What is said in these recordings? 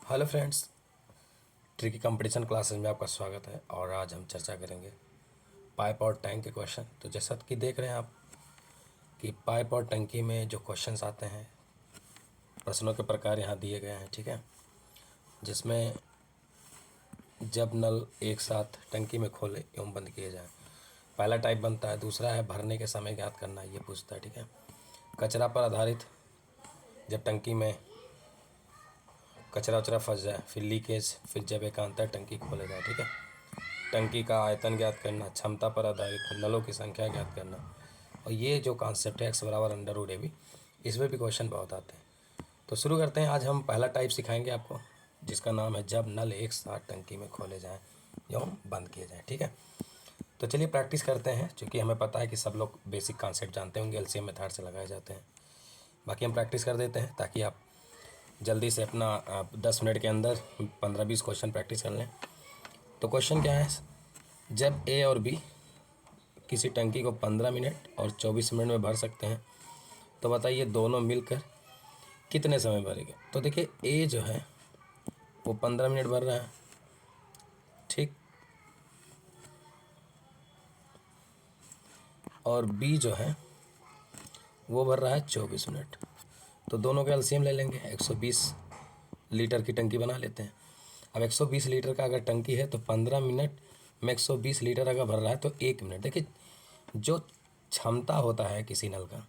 Hello friends, tricky competition classes में आपका स्वागत है। और आज हम चर्चा करेंगे पाइप और टैंक के क्वेश्चन। तो जैसा कि देख रहे हैं आप कि पाइप और टंकी में जो क्वेश्चंस आते हैं, प्रश्नों के प्रकार यहाँ दिए गए हैं, ठीक है। जिसमें जब नल एक साथ टंकी में खोले एवं बंद किए जाएं, पहला टाइप बनता है। दूसरा है भरने के समय ज्ञात करना, ये पूछता है, ठीक है। कचरा पर आधारित, जब टंकी में कचरा वचरा फंस जाए, फिर लीकेज, फिर जब एकांतर टंकी खोले जाए, ठीक है। टंकी का आयतन ज्ञात करना, क्षमता पर आधारित, नलों की संख्या ज्ञात करना। और ये जो कॉन्सेप्ट है एक्स बराबर अंडर रूट ए बी, इसमें भी क्वेश्चन बहुत आते हैं। तो शुरू करते हैं। आज हम पहला टाइप सिखाएंगे आपको, जिसका नाम है जब नल एक साथ टंकी में खोले जाएँ एवं बंद किए जाएँ, ठीक है। तो चलिए प्रैक्टिस करते हैं, क्योंकि हमें पता है कि सब लोग बेसिक कॉन्सेप्ट जानते होंगे, एलसीएम मेथड से लगाए जाते हैं। बाकी हम प्रैक्टिस कर देते हैं ताकि आप जल्दी से अपना 10 मिनट के अंदर 15-20 क्वेश्चन प्रैक्टिस कर लें। तो क्वेश्चन क्या है, जब ए और बी किसी टंकी को 15 मिनट और 24 मिनट में भर सकते हैं, तो बताइए दोनों मिलकर कितने समय भरेंगे। तो देखिए ए जो है वो 15 मिनट भर रहा है, ठीक, और बी जो है वो भर रहा है 24 मिनट। तो दोनों का एलसीएम ले लेंगे, 120 लीटर की टंकी बना लेते हैं। अब 120 लीटर का अगर टंकी है तो 15 मिनट में 120 लीटर अगर भर रहा है तो 1 मिनट। देखिए जो क्षमता होता है किसी नल का,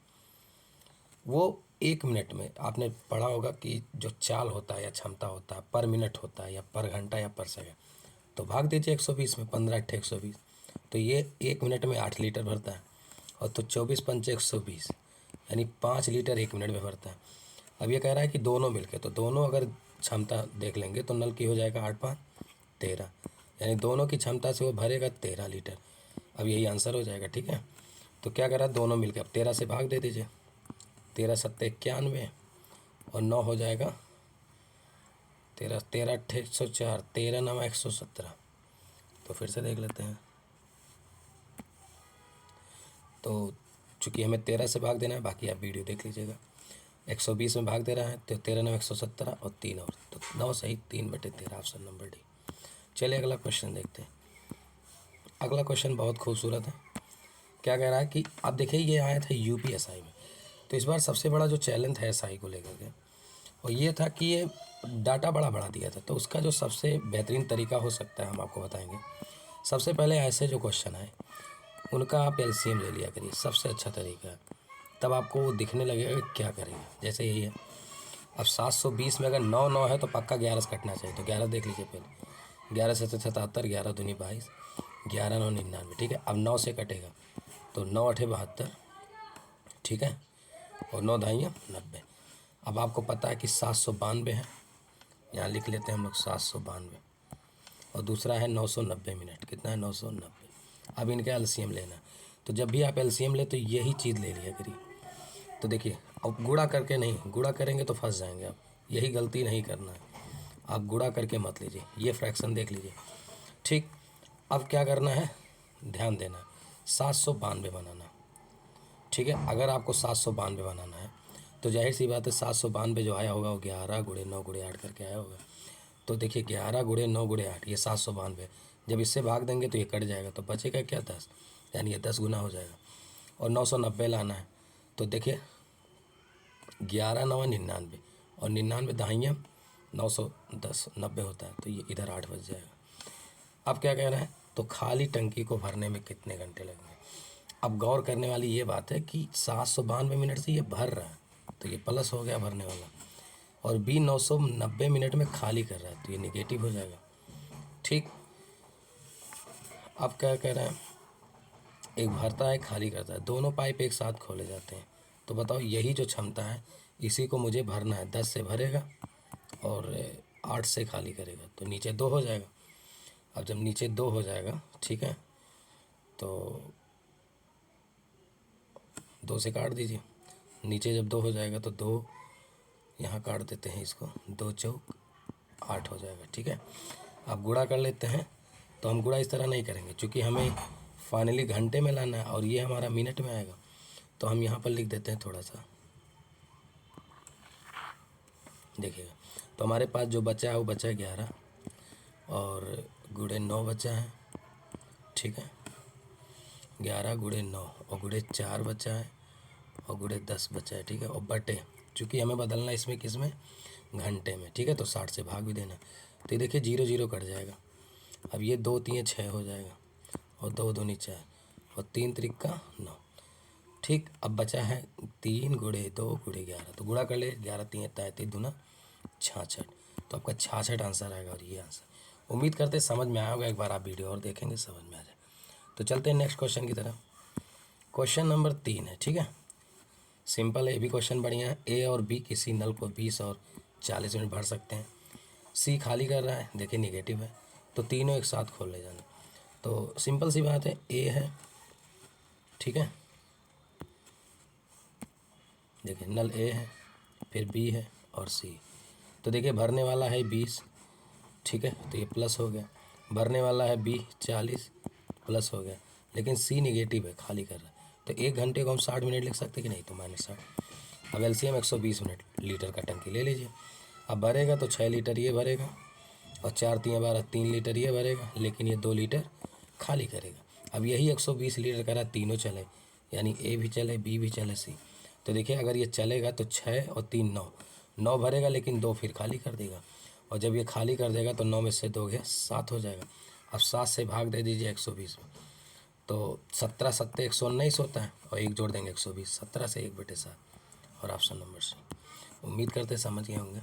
वो 1 मिनट में, आपने पढ़ा होगा कि जो चाल होता है या क्षमता होता है पर मिनट होता है या पर घंटा या पर सेकंड। तो भाग दीजिए 120 में, 15 अट्ठे 120, तो ये 1 मिनट में 8 लीटर भरता है। और तो 24 पंचे 120, यानी 5 लीटर 1 मिनट में भरता है। अब ये कह रहा है कि दोनों मिलकर, तो दोनों अगर क्षमता देख लेंगे तो नल की हो जाएगा 8 5 13, यानी दोनों की क्षमता से वो भरेगा 13 लीटर। अब यही आंसर हो जाएगा, ठीक है। तो क्या करा, दोनों मिलकर, अब 13 से भाग दे दीजिए, 13 सत्ते 91 और 9 हो जाएगा 13, 13 अट्ठे 104, 13 9 117। तो फिर से देख लेते हैं। तो चूँकि हमें 13 से भाग देना है, बाकी आप वीडियो देख लीजिएगा। 120 में भाग दे रहा है तो 13 9 117 और 3 और, तो 9 सही 3/13, ऑप्शन नंबर डी। चलिए अगला क्वेश्चन देखते हैं। अगला क्वेश्चन बहुत खूबसूरत है। क्या कह रहा है कि अब देखिए ये आया था यूपीएसआई में, तो इस बार सबसे बड़ा जो चैलेंज है एसआई को लेकर के, और ये था कि ये डाटा बड़ा बड़ा दिया था। तो उसका जो सबसे बेहतरीन तरीका हो सकता है हम आपको बताएंगे। सबसे पहले ऐसे जो क्वेश्चन आए उनका आप एलसीएम ले लिया करिए, सबसे अच्छा तरीका है। तब आपको वो दिखने लगेगा कि क्या करेंगे। जैसे यही है, अब 720 में अगर 9 9 है तो पक्का 11 से कटना चाहिए। तो 11 देख लीजिए पहले, 11 से 77, 11 दूनी 22, 11 9 99, ठीक है। अब 9 से कटेगा तो 9 अठे 72, ठीक है, और 9 धाइयाँ 90। अब आपको पता है कि 792 है, यहाँ लिख लेते हैं हम लोग 792, और दूसरा है 990 मिनट। कितना है, 990। अब इनका एलसीएम लेना है। तो जब भी आप एलसीएम ले तो यही चीज़ ले लिया करिए। तो देखिए अब गुणा करके नहीं, गुणा करेंगे तो फंस जाएंगे आप, यही गलती नहीं करना है। आप गुणा करके मत लीजिए, ये फ्रैक्शन देख लीजिए, ठीक। अब क्या करना है, ध्यान देना, 792 बनाना, ठीक है। अगर आपको 792 बनाना है तो जाहिर सी बात है 792 जो आया होगा वो 11 गुणे 9 गुणे 8 करके आया होगा। तो देखिए 11 गुणे 9 गुणे 8, ये 792। जब इससे भाग देंगे तो ये कट जाएगा, तो बचेगा क्या, 10, यानी ये 10 गुना हो जाएगा। और 990 लाना है, तो देखिए 11 9 99, और 99 दहाइयाँ 910, 90 होता है, तो ये इधर 8 बच जाएगा। अब क्या कह रहा है, तो खाली टंकी को भरने में कितने घंटे लगेंगे। अब गौर करने वाली ये बात है कि 792 मिनट से ये भर रहा है, तो ये प्लस हो गया भरने वाला, और बी 990 मिनट में खाली कर रहा है, तो ये निगेटिव हो जाएगा, ठीक। अब क्या कह रहा है, एक भरता है खाली करता है, दोनों पाइप एक साथ खोले जाते हैं। तो बताओ यही जो क्षमता है इसी को मुझे भरना है, 10 से भरेगा और 8 से खाली करेगा, तो नीचे 2 हो जाएगा। अब जब नीचे 2 हो जाएगा, ठीक है, तो 2 से काट दीजिए। नीचे जब 2 हो जाएगा तो 2 यहाँ काट देते हैं, इसको 2 चौक 8 हो जाएगा, ठीक है। अब गुणा कर लेते हैं। तो हम गुणा इस तरह नहीं करेंगे, क्योंकि हमें फाइनली घंटे में लाना है और ये हमारा मिनट में आएगा। तो हम यहाँ पर लिख देते हैं थोड़ा सा देखिएगा। तो हमारे पास जो बचा है वो बचा है 11 और गुणे 9 बचा है, ठीक है। 11 गुणे 9 और गुणे 4 बचा है और गुणे 10 बचा है, ठीक है। और बटे, चूँकि हमें बदलना है इसमें किस में, घंटे में, ठीक है। तो 60 से भाग भी देना। तो ये देखिए 0 0 कट जाएगा। अब ये 2 3 6 हो जाएगा और 2 दूनी 4 और 3 त्रिका 9, ठीक। अब बचा है 3 गुणे 2 गुणे 11, तो गुणा कर ले, 11 3 33 दूना 66, तो आपका 66 आंसर आएगा। और ये आंसर उम्मीद करते समझ में आया होगा। एक बार आप वीडियो और देखेंगे समझ में आ जाए। तो चलते हैं नेक्स्ट क्वेश्चन की तरफ। क्वेश्चन नंबर 3 है, ठीक है। सिंपल है, ये भी क्वेश्चन बढ़िया है। ए और बी किसी नल को 20 और 40 मिनट भर सकते हैं। सी खाली कर रहा है, देखिए निगेटिव है, तो तीनों एक साथ खोल ले जाना। तो सिंपल सी बात है, ए है, ठीक है, देखिए नल ए है, फिर बी है और सी। तो देखिए भरने वाला है 20, ठीक है, तो ये प्लस हो गया। भरने वाला है बी 40, प्लस हो गया। लेकिन सी निगेटिव है, खाली कर रहा है, तो 1 घंटे को हम 60 मिनट लिख सकते कि नहीं, तो -60। अब एलसीएम 120 मिनट लीटर का टंकी ले लीजिए। अब भरेगा तो 6 लीटर ये भरेगा और 4 3 12 3 लीटर ये भरेगा, लेकिन ये 2 लीटर खाली करेगा। अब यही 120 लीटर करा, तीनों चले, यानी ए भी चले, बी भी चले, सी। तो देखिए अगर ये चलेगा तो 6 और 3 9, 9 भरेगा लेकिन 2 फिर खाली कर देगा। और जब ये खाली कर देगा तो 9 में से 2 गया 7 हो जाएगा। अब 7 से भाग दे दीजिए 120 में, तो 17 7 119 होता है और 1 जोड़ देंगे 120, 17 से 1/7 और ऑप्शन नंबर सी। उम्मीद करते समझ गए होंगे।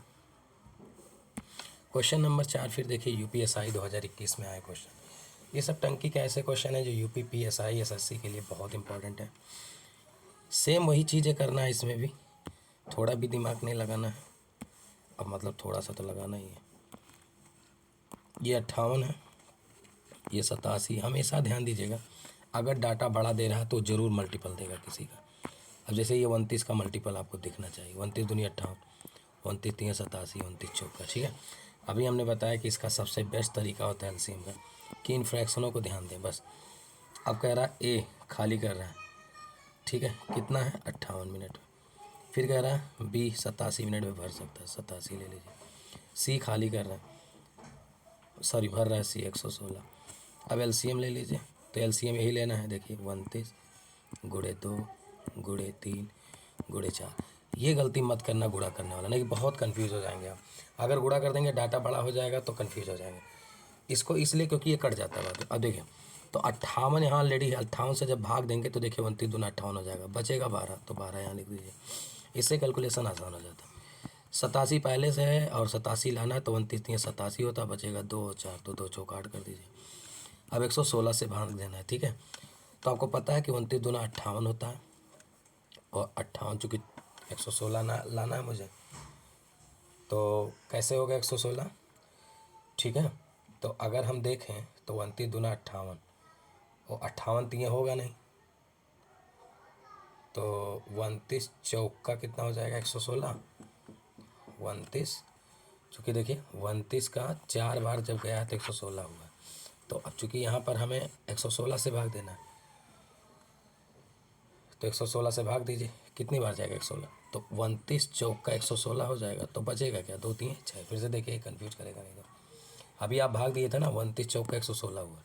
क्वेश्चन नंबर 4 फिर देखिए यूपीएसआई 2021 में आए क्वेश्चन। ये सब टंकी के ऐसे क्वेश्चन है जो यूपी पीएसआई एसएससी के लिए बहुत इंपॉर्टेंट है। सेम वही चीज़ें करना है इसमें भी, थोड़ा भी दिमाग नहीं लगाना है। अब मतलब थोड़ा सा तो लगाना ही है। ये 58 है, ये 87। हमेशा ध्यान दीजिएगा, अगर डाटा बड़ा दे रहा है तो ज़रूर मल्टीपल देगा किसी का। अब जैसे ये 29 का मल्टीपल आपको दिखना चाहिए, 29 दूनी 58, 29 3 87, 29 चौका, ठीक है। अभी हमने बताया कि इसका सबसे बेस्ट तरीका होता है एलसीएम का, कि इन फ्रैक्शनों को ध्यान दें बस। अब कह रहा है ए खाली कर रहा है, ठीक है, कितना है 58 मिनट। फिर कह रहा है बी 87 मिनट में भर सकता है, 87 ले लीजिए। सी खाली कर रहा है, सॉरी भर रहा है सी 116। अब एलसीएम ले लीजिए, तो एलसीएम यही लेना है, देखिए 29 गुणे 2 गुणे 3 गुणे 4। ये गलती मत करना गुणा करने वाला, नहीं बहुत कंफ्यूज हो जाएंगे आप। अगर गुणा कर देंगे डाटा बड़ा हो जाएगा तो कंफ्यूज हो जाएंगे। इसको इसलिए क्योंकि ये कट जाता है। अब देखिए तो 58 यहाँ ऑलरेडी है, 58 से जब भाग देंगे तो देखिए 29 दूना 58 हो जाएगा, बचेगा 12, तो 12 यहाँ लिख दीजिए। इससे कैलकुलेशन आसान हो जाता है। 87 पहले से है और 87 लाना है, तो 29 3 87 होता, बचेगा 2 और 4, तो 2 चौका 8 कर दीजिए। अब 116 से भाग देना है, ठीक है। तो आपको पता है कि 29 दूना 58 होता है और 58 चूँकि 116 लाना है मुझे, तो कैसे होगा 116, ठीक है। तो अगर हम देखें तो 29 दूना 58 और 58 तो ये होगा नहीं, तो 29 चौका कितना हो जाएगा 116। 29 चूँकि देखिए 29 का 4 बार जब गया है तो 116 हुआ। तो अब चूँकि यहाँ पर हमें 116 से भाग देना है, तो 116 से भाग दीजिए, कितनी बार जाएगा 116, तो 29 चौका 116 हो जाएगा। तो बचेगा क्या, 2 3 6। फिर से देखिए कन्फ्यूज करेगा नहीं तो। अभी आप भाग दिए थे ना, 29 चौका 116 हुआ,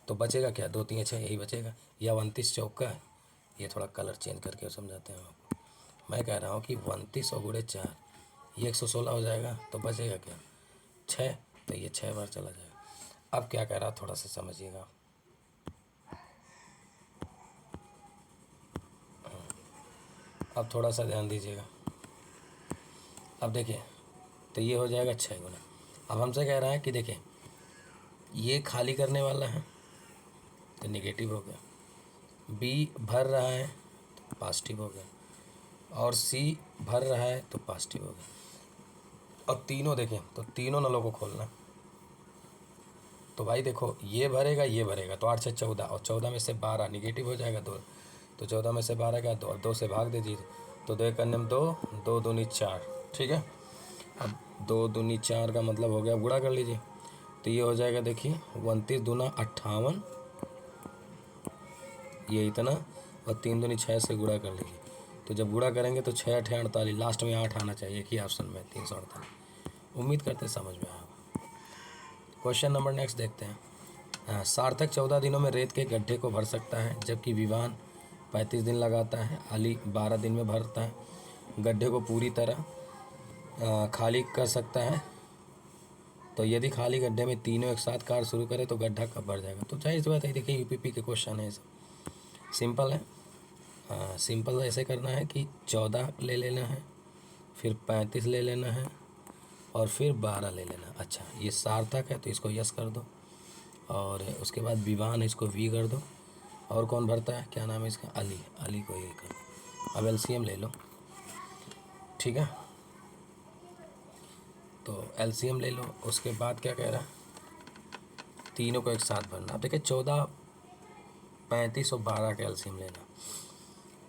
तो बचेगा क्या, 2 3 6, यही बचेगा। या 29 चौका, ये थोड़ा कलर चेंज करके समझाते हैं आपको। मैं कह रहा हूँ कि 29 और गुणे 4 ये 116 हो जाएगा, तो बचेगा क्या 6, तो ये 6 बार चला जाएगा। अब क्या कह रहा थोड़ा सा समझिएगा। अब थोड़ा सा ध्यान दीजिएगा। अब देखिए तो ये हो जाएगा 6 गुना। अब हमसे कह रहा है कि देखिए ये खाली करने वाला है तो निगेटिव हो गया, बी भर रहा है तो पॉजिटिव हो गया, और सी भर रहा है तो पॉजिटिव हो गया। और तीनों देखें तो तीनों नलों को खोलना, तो भाई देखो ये भरेगा ये भरेगा, तो 8 6 14 और 14 में से 12 निगेटिव हो जाएगा 2, तो 14 में से 12 का 2 और 2 से भाग दीजिए, तो 2 करने में 2 2 दूनी 4, ठीक है। अब 2 दूनी 4 का मतलब हो गया, गुणा कर लीजिए, तो ये हो जाएगा देखिए 29 दूना 58, ये इतना, और 3 दूनी 6 से गुणा कर लीजिए, तो जब गुणा करेंगे तो 6 8 48, लास्ट में 8 आना चाहिए एक ही ऑप्शन में, 348। उम्मीद करते समझ में आया। क्वेश्चन नंबर नेक्स्ट देखते हैं। सार्थक 14 दिनों में रेत के गड्ढे को भर सकता है, जबकि विवान 35 दिन लगाता है। अली 12 दिन में भरता है। गड्ढे को पूरी तरह खाली कर सकता है। तो यदि खाली गड्ढे में तीनों एक साथ कार्य शुरू करें तो गड्ढा कब भर जाएगा? तो जाहिर सी बात है, देखिए यूपीपी के क्वेश्चन है, ये सब सिंपल है। सिंपल ऐसे करना है कि 14 ले लेना है, फिर 35 ले लेना है, और फिर 12 ले लेना। अच्छा, ये सार्थक है तो इसको यस कर दो, और उसके बाद विवान है, इसको वी कर दो। और कौन भरता है, क्या नाम है इसका, अली, अली को ये कर दो। अब एलसीएम ले लो, ठीक है। तो एलसीएम ले लो, उसके बाद क्या कह रहा है, तीनों को एक साथ भरना। अब देखिए 14, 35 और 12 का एलसीएम लेना,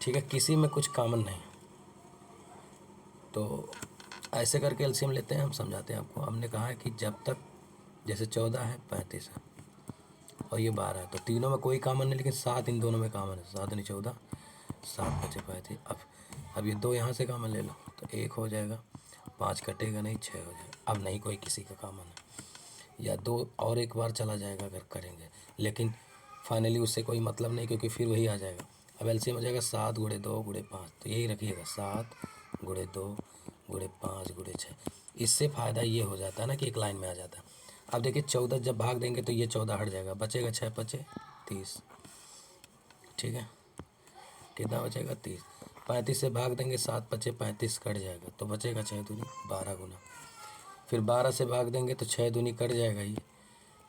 ठीक है। किसी में कुछ कॉमन नहीं, तो ऐसे करके एलसीएम लेते हैं, हम समझाते हैं आपको। हमने कहा है कि जब तक जैसे 14 है, 35 है और ये 12 है, तो तीनों में कोई कॉमन नहीं, लेकिन 7 इन दोनों में कॉमन है। 7 नहीं 14, 7 बचे 35। अब ये 2 यहाँ से कॉमन ले लो तो 1 हो जाएगा, 5 कटेगा नहीं, 6 हो जाएगा। अब नहीं कोई किसी का कॉमन है, या 2 और एक बार चला जाएगा अगर करेंगे, लेकिन फाइनली उससे कोई मतलब नहीं, क्योंकि फिर वही आ जाएगा। अब एलसीएम हो जाएगा 7 गुणे 2 गुणे 5, तो यही रखिएगा, 7 गुणे 2 गुणे 5 गुणे 6। इससे फ़ायदा ये हो जाता है ना कि एक लाइन में आ जाता है। अब देखिए 14 जब भाग देंगे तो ये 14 हट जाएगा, बचेगा 6 5 30, ठीक है। कितना बचेगा, 30। 35 से भाग देंगे, 7 5 35 कट जाएगा, तो बचेगा 6 दूनी 12 गुना। फिर 12 से भाग देंगे तो 6 दूनी कट जाएगा ये,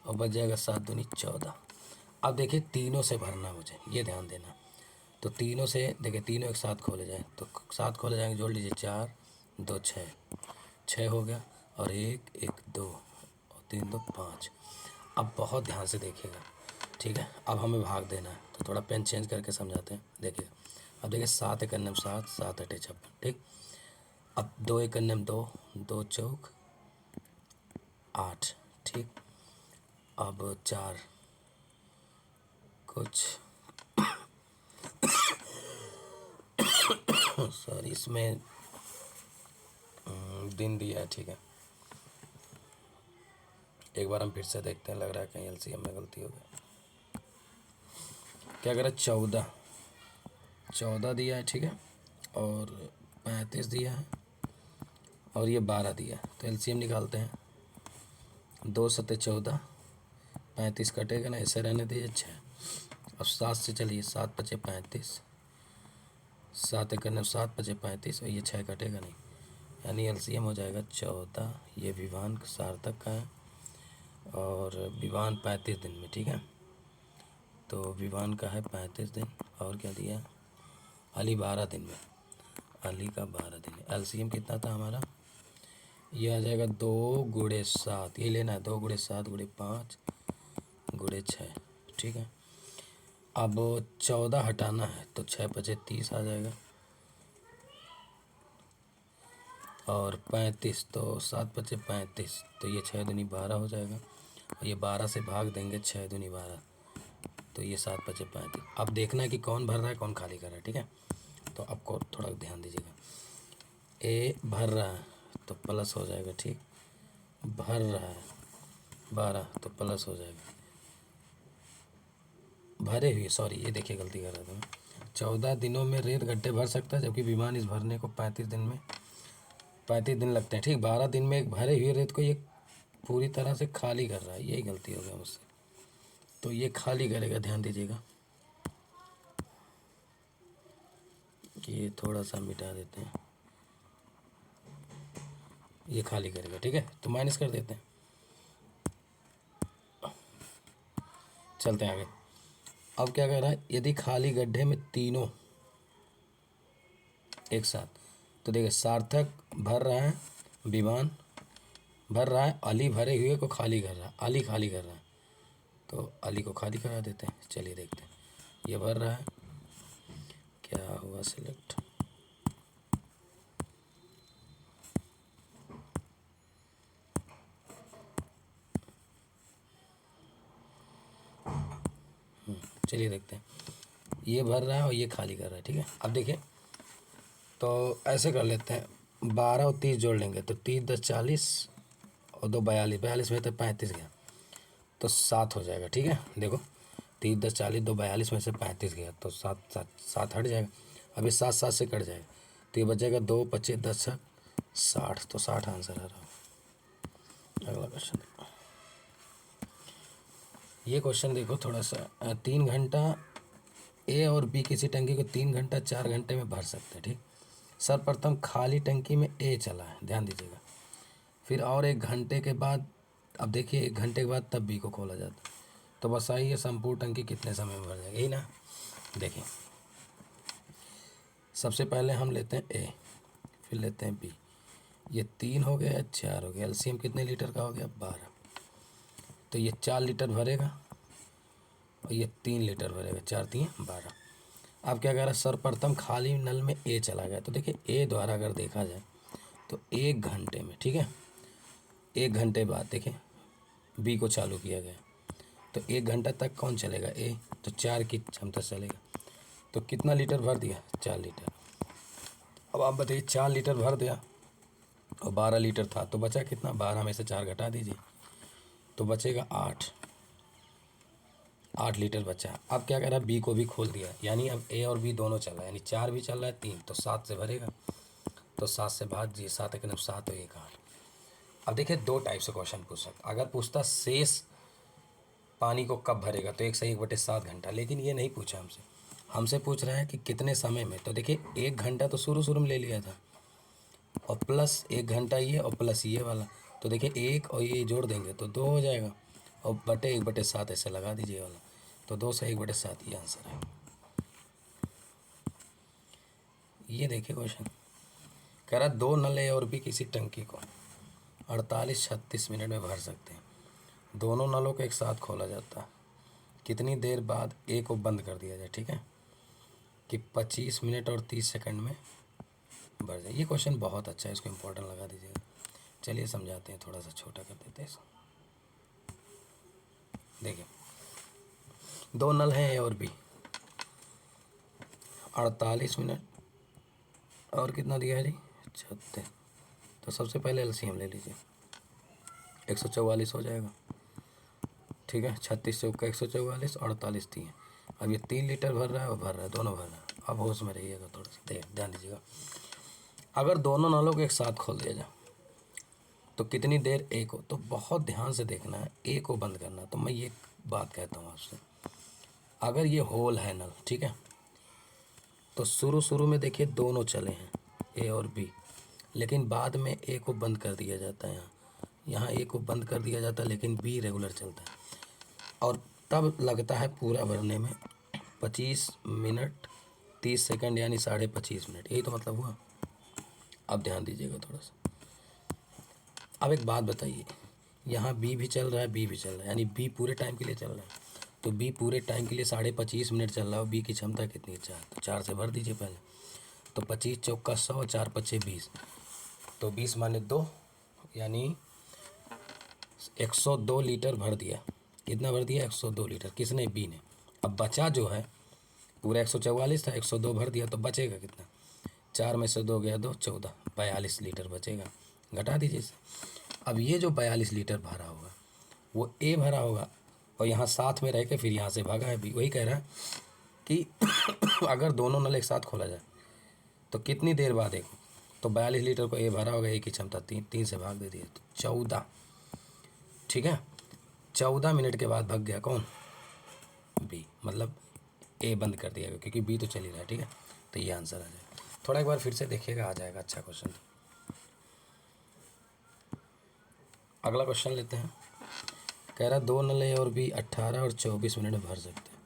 और बच जाएगा 7 दूनी 14। अब देखिए तीनों से भरना मुझे, ये ध्यान देना। तो तीनों से देखिए, तीनों एक साथ खोले जाएँ, तो साथ खोले जाएंगे, जोड़ लीजिए, 4 2 6, 6 हो गया, और 1 1 2 और 3 2 5। अब बहुत ध्यान से देखिएगा, ठीक है। अब हमें भाग देना है, तो थोड़ा पेन चेंज करके समझाते हैं, देखिए। अब देखिए 7 1 9 7, 7 8 56, ठीक। अब 2 1 9 2, 2 चौक 8, ठीक। अब 4 कुछ सॉरी, इसमें दिन दिया है, ठीक है। एक बार हम फिर से देखते हैं, लग रहा है कहीं एलसीएम में गलती हो गई। क्या करें, 14 दिया है, ठीक है, और 35 दिया है, और ये 12 दिया है। तो एलसीएम निकालते हैं, 2 7 14, 35 कटेगा ना, ऐसे रहने दीजिए 6। अब 7 से चलिए, 7 5 35, 7 1 9 7 5 35, और ये 6 कटेगा नहीं, यानी एलसीएम हो जाएगा 14। ये विवान सार्थक का है, और विवान 35 दिन में, ठीक है। तो विवान का है 35 दिन, और क्या दिया, अली 12 दिन में, अली का 12 दिन में। एलसीएम कितना था हमारा, ये आ जाएगा 2 गुणे 7, ये लेना है, 2 गुणे 7 गुणे 5 गुणे 6, ठीक है। अब 14 हटाना है, तो 6 5 30 आ जाएगा, और 35, तो 7 5 35, तो ये 6 दूनी 12 हो जाएगा, और ये 12 से भाग देंगे, 6 दूनी 12, तो ये 7 5 35। अब देखना है कि कौन भर रहा है, कौन खाली कर रहा है, ठीक है। तो आपको थोड़ा ध्यान दीजिएगा, ए भर रहा है तो प्लस हो जाएगा, ठीक। भर रहा है 12 तो प्लस हो जाएगा, भरे हुए, सॉरी ये देखिए गलती कर रहा था मैं। 14 दिनों में रेत गड्ढे भर सकता है, जबकि विमान इस भरने को 35 दिन में, 35 दिन लगते हैं, ठीक। 12 दिन में एक भरे हुए रेत को ये पूरी तरह से खाली कर रहा है, यही गलती हो गया मुझसे। तो ये खाली करेगा, ध्यान दीजिएगा, कि ये थोड़ा सा मिटा देते हैं, ये खाली करेगा, ठीक है। तो माइनस कर देते हैं, चलते हैं आगे। अब क्या कह रहा है, यदि खाली गड्ढे में तीनों एक साथ, तो देखिए सार्थक भर रहा है, विमान भर रहा है, अली भरे हुए को खाली कर रहा है, अली खाली कर रहा है, तो अली को खाली करा देते हैं। चलिए देखते हैं, ये भर रहा है, क्या हुआ सिलेक्ट, चलिए देखते हैं, ये भर रहा है और ये खाली कर रहा है, ठीक है। अब देखिए तो ऐसे कर लेते हैं, 12 और 30 जोड़ लेंगे तो 30 10 40 और 2 42, 42 में तो 35 गया तो 7 हो जाएगा। ठीक है, देखो 30 10 40 2 42 में से 35 गया तो 7 हट जाएगा। अभी 7 7 से कट जाएगा तो ये बचेगा 2 25 10 60, तो 60 आंसर आ रहा है। अगला क्वेश्चन देखो, ये क्वेश्चन देखो थोड़ा सा, 3 घंटा ए और बी किसी टंकी को 3 घंटा 4 घंटे में भर सकते हैं। ठीक, सर्वप्रथम खाली टंकी में ए चला है, ध्यान दीजिएगा, फिर और 1 घंटे के बाद, अब देखिए 1 घंटे के बाद तब बी को खोला जाता है, तो बस आइए संपूर्ण टंकी कितने समय में भर जाएगी, यही ना। देखिए सबसे पहले हम लेते हैं ए, फिर लेते हैं बी, ये 3 हो गया 4 हो गया, एलसीएम कितने लीटर का हो गया 12, तो ये 4 लीटर भरेगा और ये 3 लीटर भरेगा, 4 3 12। अब क्या कह रहा है, सर्वप्रथम खाली नल में ए चला गया, तो देखिए ए द्वारा अगर देखा जाए तो 1 घंटे में, ठीक है, 1 घंटे बाद देखिए बी को चालू किया गया, तो 1 घंटा तक कौन चलेगा ए, तो 4 की क्षमता चलेगा, तो कितना लीटर भर दिया 4 लीटर। अब आप बताइए 4 लीटर भर दिया और 12 लीटर था तो बचा कितना, 12 में से 4 घटा दीजिए तो बचेगा 8 लीटर बचा। अब क्या कह रहा है, बी को भी खोल दिया, यानी अब ए और बी दोनों चल रहा है, यानी 4 भी चल रहा है 3, तो 7 से भरेगा, तो 7 से भाग दिए, 7 एक 7 और 1 8। अब देखिए 2 टाइप से क्वेश्चन पूछ सकता, अगर पूछता शेष पानी को कब भरेगा तो 1 से 1/7 घंटा, लेकिन ये नहीं पूछा हमसे, हमसे पूछ रहा है कि कितने समय में, तो देखिए 1 घंटा तो शुरू में ले लिया था और प्लस 1 घंटा ये और प्लस ये वाला, तो देखिए 1 और ये जोड़ देंगे तो 2 हो जाएगा और बटे 1/7 ऐसे लगा दीजिए वाला, तो 2 से 1/7 ये आंसर है। ये देखिए क्वेश्चन कह रहा 2 नल ए और बी किसी टंकी को 48-36 मिनट में भर सकते हैं, दोनों नलों को एक साथ खोला जाता है, कितनी देर बाद ए को बंद कर दिया जाए, ठीक है, कि 25 मिनट और 30 सेकंड में भर जाए। ये क्वेश्चन बहुत अच्छा है, इसको इम्पोर्टेंट लगा दीजिएगा। चलिए समझाते हैं, थोड़ा सा छोटा कर देते हैं इसको। देखिए 2 नल हैं ए और बी, 48 मिनट और कितना दिया है जी 36, तो सबसे पहले एलसीएम ले लीजिए, 144 हो जाएगा, ठीक है, 36 चौका 144, 48 3, अब ये 3 लीटर भर रहा है और भर रहा है, दोनों भर रहा है। अब होश में रहिएगा, थोड़ा सा ध्यान दीजिएगा, अगर दोनों नलों को एक साथ खोल दिया जाए तो कितनी देर ए को, तो बहुत ध्यान से देखना है, ए को बंद करना। तो मैं ये बात कहता हूँ आपसे, अगर ये होल है नल, ठीक है, तो शुरू में देखिए दोनों चले हैं ए और बी, लेकिन बाद में ए को बंद कर दिया जाता है, यहाँ ए को बंद कर दिया जाता है लेकिन बी रेगुलर चलता है, और तब लगता है पूरा भरने में 25 मिनट 30 सेकंड, यानी 25.5 मिनट, यही तो मतलब हुआ। अब ध्यान दीजिएगा थोड़ा सा, अब एक बात बताइए, यहाँ बी भी चल रहा है बी भी चल रहा है, यानी बी पूरे टाइम के लिए चल रहा है, तो बी पूरे टाइम के लिए 25.5 मिनट चल रहा है, बी की क्षमता कितनी है 4, तो 4 से भर दीजिए पहले, तो 25 चौका 100, 4 पच्चे 20, तो 20 माने 2, यानी 102 लीटर भर दिया। कितना भर दिया 102 लीटर, किसने, बी ने। अब बचा जो है पूरा 144 था, 102 भर दिया तो बचेगा कितना, 4 में से 2 गया 2 14, 42 लीटर बचेगा, घटा दीजिए इसे। अब ये जो 42 लीटर भरा होगा वो ए भरा होगा, और यहाँ साथ में रह के फिर यहाँ से भागा है बी, वही कह रहा है कि अगर दोनों नल एक साथ खोला जाए तो कितनी देर बाद एक, तो 42 लीटर को ए भरा होगा, ए की क्षमता 3 से भाग दे दिए तो 14, ठीक है, 14 मिनट के बाद भाग गया कौन, बी, मतलब ए बंद कर दिया गया क्योंकि बी तो चल ही रहा है, ठीक है, तो ये आंसर आ जाएगा। थोड़ा एक बार फिर से देखिएगा, आ जाएगा, अच्छा क्वेश्चन। अगला क्वेश्चन लेते हैं, कह रहा 2 नल ए और बी 18 और 24 मिनट में भर सकते हैं,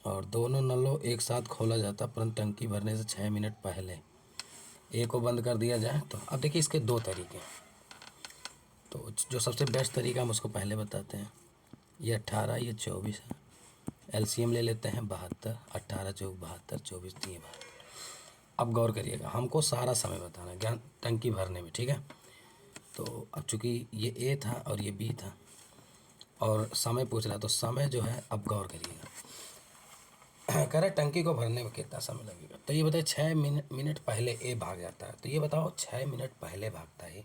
और दोनों नलों एक साथ खोला जाता परंतु टंकी भरने से 6 मिनट पहले ए को बंद कर दिया जाए, तो अब देखिए इसके 2 तरीके हैं, तो जो सबसे बेस्ट तरीका हम उसको पहले बताते हैं। ये 18 ये 24 है, एलसीएम ले लेते हैं 72, 18 चौक 72, 24 3 72। अब गौर करिएगा, हमको सारा समय बताना है ज्ञान टंकी भरने में, ठीक है, तो अब चूँकि ये ए था और ये बी था और समय पूछ रहा, तो समय जो है, अब गौर करिएगा, कह रहा है टंकी को भरने में कितना समय लगेगा। तो ये बताए 6 मिनट पहले ए भाग जाता है। तो ये बताओ 6 मिनट पहले भागता है,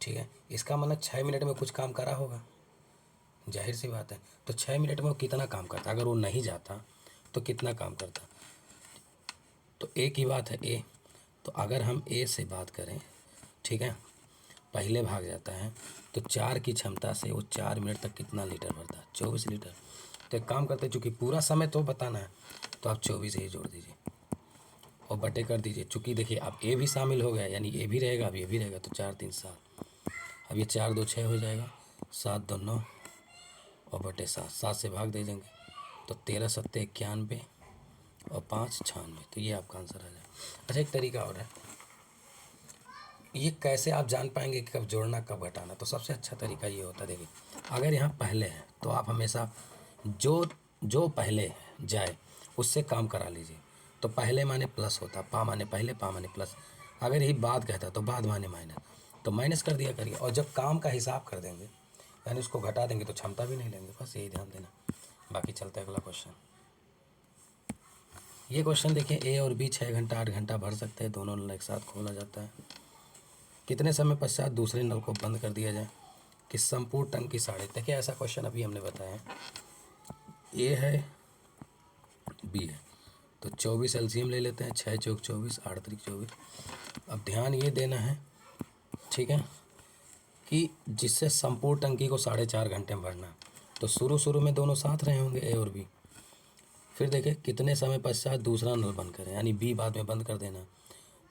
ठीक है। इसका मतलब 6 मिनट में कुछ काम करा होगा, जाहिर सी बात है। तो 6 मिनट में वो कितना काम करता, अगर वो नहीं जाता तो कितना काम करता। तो ए की बात है ए, तो अगर हम ए से बात करें, ठीक है, पहले भाग जाता है तो 4 की क्षमता से वो 4 मिनट तक कितना लीटर भरता है, 24 लीटर। तो एक काम करते हैं, चूँकि पूरा समय तो बताना है तो आप 24 ही जोड़ दीजिए और बटे कर दीजिए। चूँकि देखिए अब ए भी शामिल हो गया, यानी ए भी रहेगा, अब ये भी रहेगा, तो 4 3 7, अब ये 4 2 6 हो जाएगा, 7 2 9 और बटे 7, 7 से भाग दे देंगे तो 13 7 91 और 5 96। तो ये आपका आंसर आ जाएगा। अच्छा, एक तरीका और है, ये कैसे आप जान पाएंगे कि कब जोड़ना कब घटाना। तो सबसे अच्छा तरीका ये होता है, देखिए अगर यहाँ पहले है तो आप हमेशा जो जो पहले जाए उससे काम करा लीजिए। तो पहले माने प्लस होता, पा माने पहले, पा माने प्लस। अगर यही बाद कहता तो बाद माने माइनस, तो माइनस कर दिया करिए। और जब काम का हिसाब कर देंगे यानी उसको घटा देंगे तो क्षमता भी नहीं लेंगे, बस यही ध्यान देना। बाकी चलता है अगला क्वेश्चन। ये क्वेश्चन देखिए, ए और बी 6 घंटा 8 घंटा भर सकते हैं, दोनों नल एक साथ खोला जाता है। कितने समय पश्चात दूसरे नल को बंद कर दिया जाए कि संपूर्ण टंकी साढ़े। देखिए ऐसा क्वेश्चन अभी हमने बताया है, ए है बी है, तो 24 एलसीएम ले लेते हैं, 6 चौक 24 8 त्रिक 24। अब ध्यान ये देना है, ठीक है, कि जिससे संपूर्ण टंकी को 4.5 घंटे में भरना, तो शुरू में दोनों साथ रहे होंगे ए और बी। फिर देखें कितने समय पश्चात दूसरा नल बंद करें, यानी बी बाद में बंद कर देना।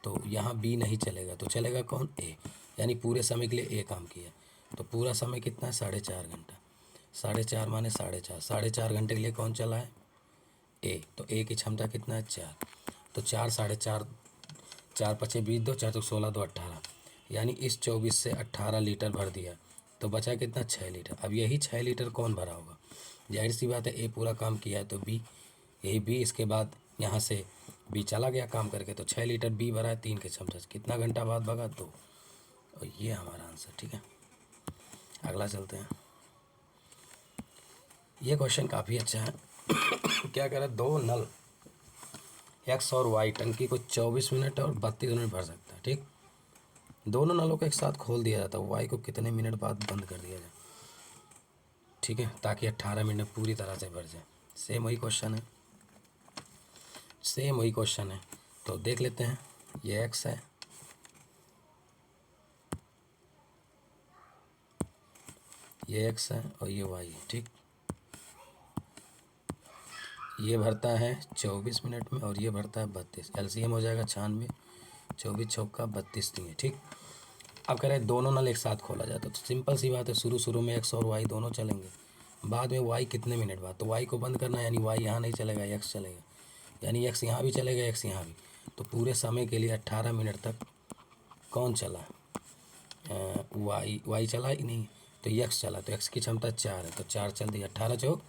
तो यहाँ बी नहीं चलेगा तो चलेगा कौन, ए, यानी पूरे समय के लिए ए काम किया। तो पूरा समय कितना है, 4.5 घंटा। 4.5 माने 4.5, 4.5 घंटे के लिए कौन चला है, ए। तो ए की क्षमता कितना है, 4। तो 4 4.5, 4 पचे 20 2 4 16 2 18, यानी इस 24 से 18 लीटर भर दिया। तो बचा कितना, 6 लीटर। अब यही 6 लीटर कौन भरा होगा, जाहिर सी बात है ए पूरा काम किया है तो बी, यही बी। इसके बाद यहाँ से बी चला गया काम करके, तो 6 लीटर बी भरा है 3 की क्षमता से। कितना घंटा बाद भगा, 2। और ये हमारा आंसर, ठीक है। अगला चलते हैं। ये क्वेश्चन काफ़ी अच्छा है। क्या कह रहा है, दो नल एक्स और वाई टंकी को 24 मिनट और 32 मिनट भर सकता है, ठीक। दोनों नलों को एक साथ खोल दिया जाता है, वाई को कितने मिनट बाद बंद कर दिया जाए, ठीक है, ताकि 18 मिनट पूरी तरह से भर जाए। सेम वही क्वेश्चन है, सेम वही क्वेश्चन है। तो देख लेते हैं, ये एक्स है, ये एक्स है और ये वाई है, ठीक। ये भरता है 24 मिनट में और ये भरता है 32। एलसीएम हो जाएगा 96, 24 चौका 32 दिए, ठीक। अब कह रहे हैं दोनों नल एक साथ खोला जाता है, तो सिंपल सी बात है, शुरू में एक्स और वाई दोनों चलेंगे, बाद में वाई कितने मिनट बाद। तो वाई को बंद करना है, यानी वाई यहाँ नहीं चलेगा, एक्स चलेगा, यानी एक्स यहाँ भी चलेगा, एक्स यहाँ भी। तो पूरे समय के लिए 18 मिनट तक कौन चला, वाई चला ही नहीं, तो एक्स चला। तो एक्स की क्षमता 4 है, तो 4 चल दी, 18 चौक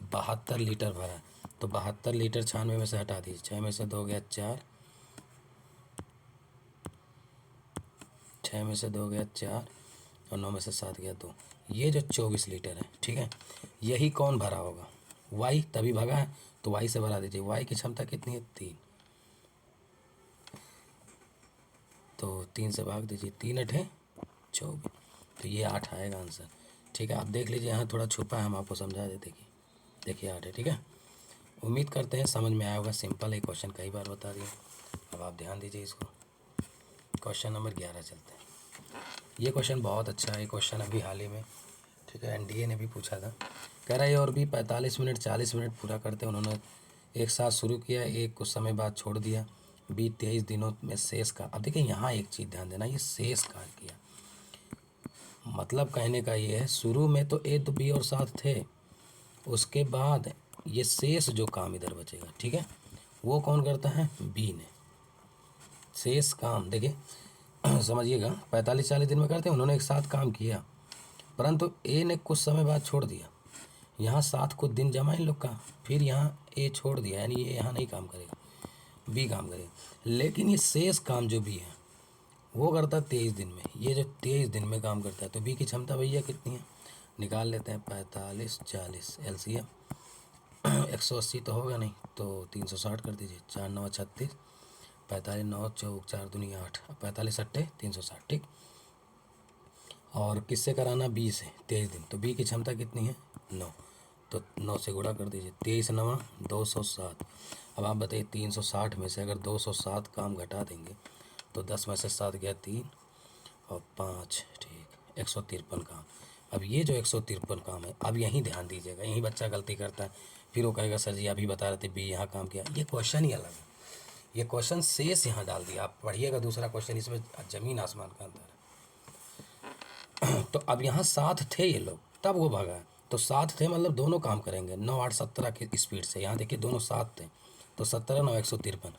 72 लीटर भरा। तो 72 लीटर 96 में से हटा दीजिए, 6 में से 2 गया 4, 6 में से 2 गया 4 और 9 में से 7 गया 2। ये जो 24 लीटर है, ठीक है, यही कौन भरा होगा, वाई, तभी भगा है, तो वाई से भरा दीजिए। वाई की क्षमता कितनी है, 3, तो 3 से भाग दीजिए, 3 8 है 24, तो ये 8 आएगा आंसर, ठीक है। आप देख लीजिए, यहाँ थोड़ा छुपा है, हम आपको समझा देते कि देखिए 8 है, ठीक है। उम्मीद करते हैं समझ में आया होगा, सिंपल है क्वेश्चन, कई बार बता दिया। अब आप ध्यान दीजिए इसको। क्वेश्चन नंबर 11 चलते हैं। ये क्वेश्चन बहुत अच्छा है, ये क्वेश्चन अभी हाल ही में, ठीक है, एनडीए ने भी पूछा था। कह रहा है और भी 45 मिनट 40 मिनट पूरा करते उन्होंने एक साथ शुरू किया, एक कुछ समय बाद छोड़ दिया, बी 23 दिनों में शेष का। अब देखिए यहाँ एक चीज़ ध्यान देना, ये शेष का किया, मतलब कहने का ये है, शुरू में तो ए तो बी और साथ थे, उसके बाद ये शेष जो काम इधर बचेगा, ठीक है, वो कौन करता है, बी ने। शेष काम देखिए समझिएगा, 45-40 दिन में करते हैं, उन्होंने एक साथ काम किया, परंतु ए ने कुछ समय बाद छोड़ दिया। यहाँ 7 कुछ दिन जमा इन लोग का, फिर यहाँ ए छोड़ दिया, यानी ये यहाँ नहीं काम करेगा, बी काम करेगा। लेकिन ये शेष काम जो बी है वो करता है 23 दिन में, ये जो 23 दिन में काम करता है। तो बी की क्षमता भैया कितनी है, निकाल लेते हैं, 45 40 एलसीएम। 180 तो होगा नहीं, तो 360 कर दीजिए। 4 9 36, 45 9 चौक 4 दूनी 8, 45 अट्ठे 360, ठीक। और किससे कराना? 20 से, 23 दिन। तो 20 की क्षमता कितनी है? 9, तो 9 से गुणा कर दीजिए। 23 9 207। अब आप बताइए 360 में से अगर 207 काम घटा देंगे तो 10 में से 7 गया 3 और 5, ठीक, 153 काम। अब ये जो 153 काम है, अब यहीं ध्यान दीजिएगा, यहीं बच्चा गलती करता है। फिर वो कहेगा सर जी अभी बता रहे थे बी यहाँ काम किया। ये क्वेश्चन ही अलग है, ये क्वेश्चन शेष यहाँ डाल दिया। आप पढ़िएगा दूसरा क्वेश्चन, इसमें ज़मीन आसमान का अंतर है। तो अब यहाँ 7 थे ये लोग, तब वो भगा। तो 7 थे मतलब दोनों काम करेंगे 9 8 17 की स्पीड से। यहाँ देखिए दोनों 7 थे, तो 17 9 153।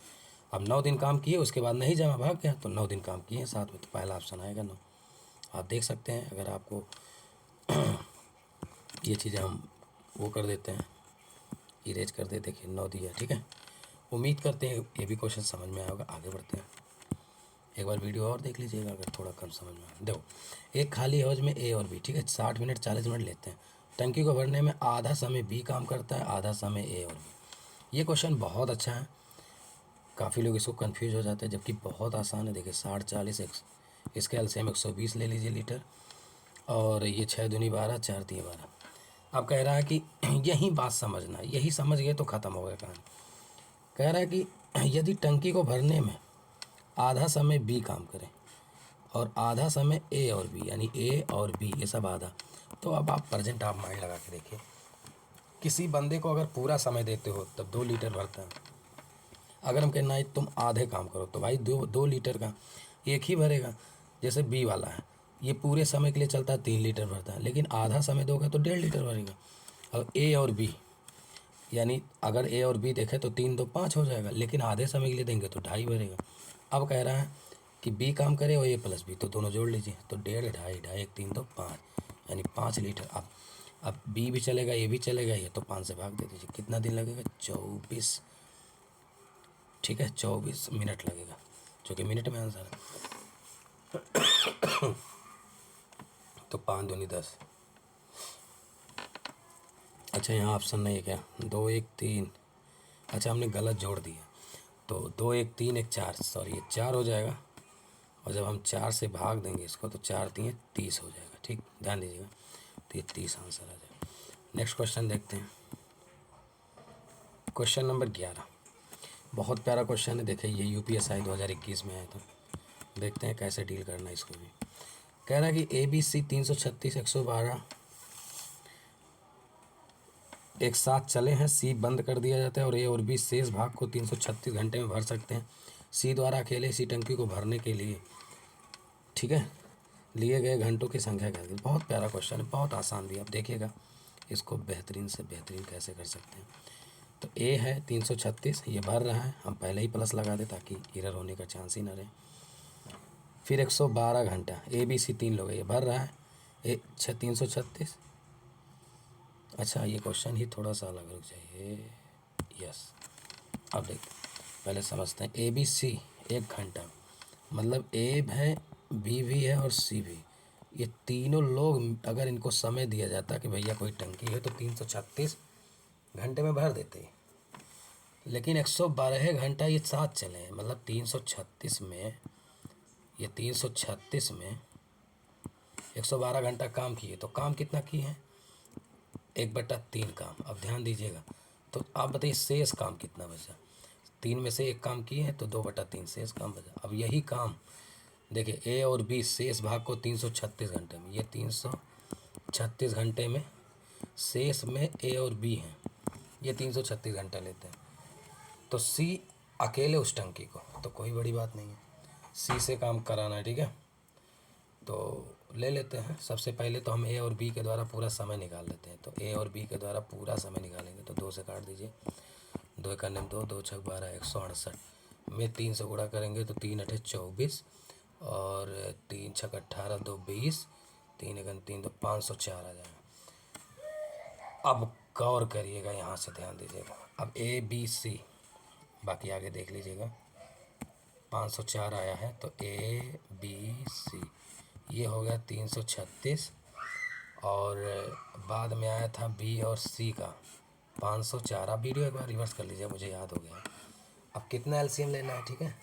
अब 9 दिन काम किए, उसके बाद नहीं जमा, भाग गया। तो 9 दिन काम किए 7 में, तो पहला ऑप्शन आएगा 9। आप देख सकते हैं, अगर आपको ये चीज़ें हम वो कर देते हैं, इरेज कर देते, देखिए 9 दिया, ठीक है। उम्मीद करते हैं ये भी क्वेश्चन समझ में आया होगा। आगे बढ़ते हैं, एक बार वीडियो और देख लीजिएगा अगर थोड़ा कम समझ में आए। देखो, एक खाली हौज में ए और बी, ठीक है, 60 मिनट 40 मिनट लेते हैं। टंकी को भरने में आधा समय बी काम करता है, आधा समय ए और बी। ये क्वेश्चन बहुत अच्छा है, काफ़ी लोग इसको कंफ्यूज हो जाते हैं, जबकि बहुत आसान है। देखिए 60 40, इसके एलसीएम 120 ले लीजिए लीटर, और ये 6 दूनी 12 4 3 12। अब कह रहा है कि यही बात समझना, यही समझ गए तो ख़त्म हो गया कहानी। कह रहा है कि यदि टंकी को भरने में आधा समय बी काम करे और आधा समय ए और बी, यानी ए और बी ये सब आधा, तो अब आप प्रेजेंट आप माइंड लगा के देखिए, किसी बंदे को अगर पूरा समय देते हो तब 2 लीटर भरता है। अगर हम कहना है तुम आधे काम करो, तो भाई 2 लीटर का एक ही भरेगा। जैसे बी वाला है, ये पूरे समय के लिए चलता है 3 लीटर भरता है, लेकिन आधा समय दोगे तो 1.5 लीटर भरेगा। और ए और बी, यानी अगर ए और बी देखें तो 3 2 5 हो जाएगा, लेकिन आधे समय के लिए देंगे तो 2.5 भरेगा। अब कह रहा है कि बी काम करे और ए प्लस बी, तो दोनों जोड़ लीजिए, तो 1.5 2.5 2.5 1 3 2 5, यानी 5 लीटर। अब बी भी चलेगा, ए भी चलेगा, ये तो 5 से भाग दे दीजिए। कितना दिन लगेगा? 24, ठीक है, 24 मिनट लगेगा, जो कि मिनट में आंसर है। तो 5 दूनी 10। अच्छा यहाँ ऑप्शन नहीं है क्या? 2 1 3, अच्छा हमने गलत जोड़ दिया, तो 2 1 3 1 4, सॉरी ये 4 हो जाएगा। और जब हम 4 से भाग देंगे इसको तो 4 3 30 हो जाएगा, ठीक, ध्यान दीजिएगा। तो ये 30 आंसर आ जाएगा। नेक्स्ट क्वेश्चन देखते हैं, क्वेश्चन नंबर 11। बहुत प्यारा क्वेश्चन है, देखिए ये यूपीएसआई 2021 में आया था। देखते हैं कैसे डील करना है इसको भी। कह रहा है कि ए बी सी 336 112 एक साथ चले हैं, सी बंद कर दिया जाता है और ए और बी शेष भाग को 336 घंटे में भर सकते हैं। सी द्वारा अकेले इसी टंकी को भरने के लिए, ठीक है, लिए गए घंटों की संख्या क्या है? बहुत प्यारा क्वेश्चन है, बहुत आसान भी। आप देखिएगा इसको बेहतरीन से बेहतरीन कैसे कर सकते हैं। तो ए है 336, ये भर रहा है, हम पहले ही प्लस लगा दें ताकि एरर होने का चांस ही ना रहे। फिर 112 घंटा, ए बी सी 3 लोग, ये भर रहा है, 336। अच्छा ये क्वेश्चन ही थोड़ा सा अलग रुक जाइए, यस। अब देखते पहले समझते हैं, ए बी सी 1 घंटा, मतलब ए है, बी भी है और सी भी। ये तीनों लोग अगर इनको समय दिया जाता कि भैया कोई टंकी है तो 336 घंटे में भर देते हैं, लेकिन 112 घंटा ये साथ चले हैं, मतलब 336 में, ये 336 में 112 घंटा काम किए, तो काम कितना किए हैं? 1/3 काम। अब ध्यान दीजिएगा, तो आप बताइए शेष काम कितना बचा? 3 में से 1 काम किए हैं तो 2/3 शेष काम बचा। अब यही काम देखिए ए और बी शेष भाग को 336 घंटे में, ये 336 घंटे में शेष में ए और बी हैं, ये 336 घंटा लेते हैं। तो सी अकेले उस टंकी को, तो कोई बड़ी बात नहीं है, सी से काम कराना है, ठीक है। तो ले लेते हैं, सबसे पहले तो हम ए और बी के द्वारा पूरा समय निकाल लेते हैं। तो ए और बी के द्वारा पूरा समय निकालेंगे, तो 2 से काट दीजिए, 2 1 2 2 6 12 168 में 3 से गुणा करेंगे तो 3 8 24 और 3 6 18 2 20, 3 1 3 2 504 आ जाएगा। अब गौर करिएगा, यहाँ से ध्यान दीजिएगा। अब ए बी सी, बाकी आगे देख लीजिएगा, 504 आया है, तो ए बी सी ये हो गया 336, और बाद में आया था बी और सी का, 504। आप वीडियो एक बार रिवर्स कर लीजिए, मुझे याद हो गया। अब कितना एलसीएम लेना है, ठीक है,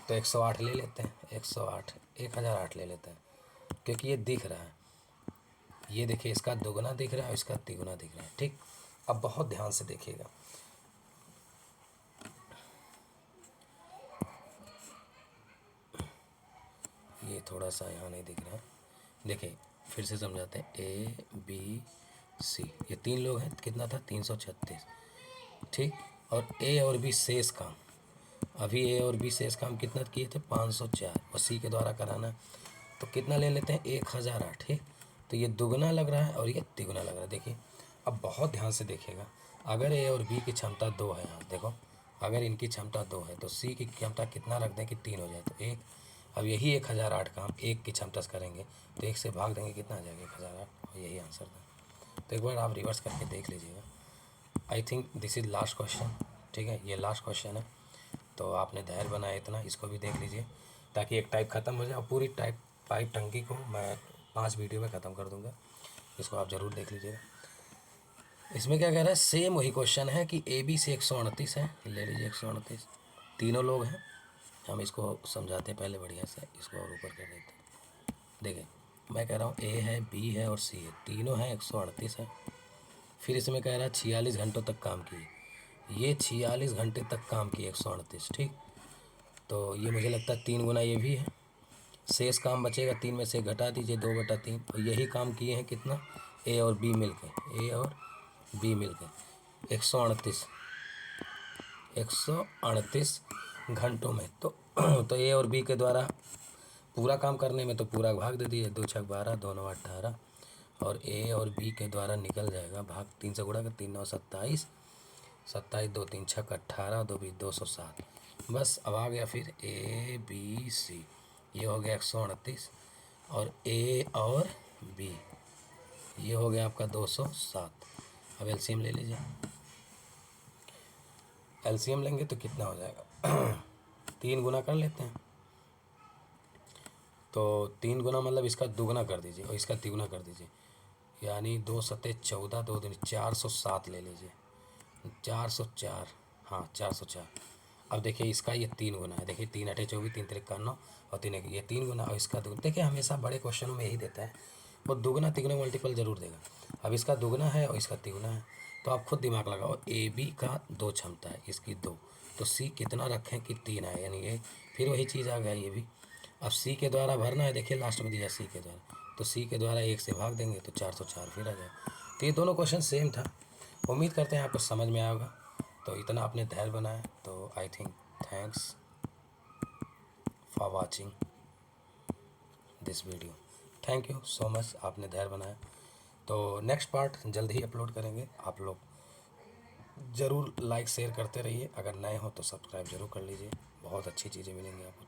तो 108 ले लेते हैं। 108 1008 ले लेते हैं, क्योंकि ये दिख रहा है, ये देखिए इसका दोगुना दिख रहा है और इसका तिगुना दिख रहा है, ठीक। अब बहुत ध्यान से देखिएगा, ये थोड़ा सा यहाँ नहीं दिख रहा है, देखिए फिर से समझाते हैं। ए बी सी, ये 3 लोग हैं, कितना था 336, ठीक। और ए और बी शेष काम, अभी ए और बी शेष काम कितना किए थे 504, और सी के द्वारा कराना है, तो कितना ले लेते हैं 1008, ठीक। तो ये दुगना लग रहा है और ये तिगुना लग रहा है, देखिए। अब बहुत ध्यान से देखिएगा, अगर ए और बी की क्षमता 2 है, यहाँ देखो, अगर इनकी क्षमता 2 है तो सी की क्षमता कितना रख दें कि 3 हो जाए, तो 1। अब यही 1008 काम 1 की क्षमता से करेंगे, तो 1 से भाग देंगे, कितना आ जाएगा 1008, और यही आंसर था। तो एक बार आप रिवर्स करके देख लीजिएगा। I think this is last question, ठीक है, ये लास्ट क्वेश्चन है। तो आपने धैर्य बनाया इतना, इसको भी देख लीजिए, ताकि एक टाइप ख़त्म हो जाए, और पूरी पाइप टंकी को मैं 5 वीडियो में ख़त्म कर दूंगा। इसको आप ज़रूर देख लीजिएगा। इसमें क्या कह रहा है, सेम वही क्वेश्चन है कि ए बी से 138 है, ले लीजिए 138, तीनों लोग हैं। हम इसको समझाते हैं पहले बढ़िया से, इसको और ऊपर कर देते हैं। देखिए मैं कह रहा हूँ ए है, बी है और सी है, तीनों हैं, 138 है। फिर इसमें कह रहा है 46 घंटों तक काम किए, ये 46 घंटे तक काम किए 138, ठीक। तो ये मुझे लगता है 3 गुना ये भी है, शेष काम बचेगा, 3 में से घटा दीजिए, 2/3, और यही काम किए हैं कितना, ए और बी मिल के, ए और बी मिल के 138 घंटों में। तो ए और बी के द्वारा पूरा काम करने में तो पूरा भाग दे दीजिए, 2 छक 12, 2 9 18, और ए और बी के द्वारा निकल जाएगा भाग, 3 से गुणा कर, 3 9 27, 27 2 3 छक 18, 2 20 207। बस अब आ गया फिर ए बी सी, ये हो गया 138, और ए और बी ये हो गया आपका 207। अब एलसीएम ले लीजिए, एलसीएम लेंगे तो कितना हो जाएगा 3 गुना कर लेते हैं, तो 3 गुना मतलब इसका दुगना कर दीजिए और इसका तिगुना कर दीजिए, यानी 2 सत्ते 14, 2 दूनी 407 ले लीजिए, 404, हाँ 404। अब देखिए इसका ये 3 गुना है, देखिए 3 8 24, 3 3 91, और 3 1 ये 3 गुना, और इसका दुगना, देखिए हमेशा बड़े क्वेश्चनों में यही देता है, वो दुगना तिगुना मल्टीपल जरूर देगा। अब इसका दुगना है और इसका तिगुना है, तो आप खुद दिमाग लगाओ, ए बी का 2 क्षमता है, इसकी 2, तो सी कितना रखें कि 3 आए, यानी ये फिर वही चीज़ आ गया ये भी। अब सी के द्वारा भरना है, देखिए लास्ट में दिया सी के द्वारा, तो सी के द्वारा 1 से भाग देंगे तो 404 फिर आ जाए। तो ये दोनों क्वेश्चन सेम था। उम्मीद करते हैं आपको समझ में आया होगा। तो इतना आपने धैर्य बनाया, तो I think thanks for watching this video. Thank you so much, आपने धैर्य बनाया। तो नेक्स्ट पार्ट जल्द ही अपलोड करेंगे, आप लोग ज़रूर लाइक शेयर करते रहिए, अगर नए हो तो सब्सक्राइब जरूर कर लीजिए, बहुत अच्छी चीज़ें मिलेंगी आपको।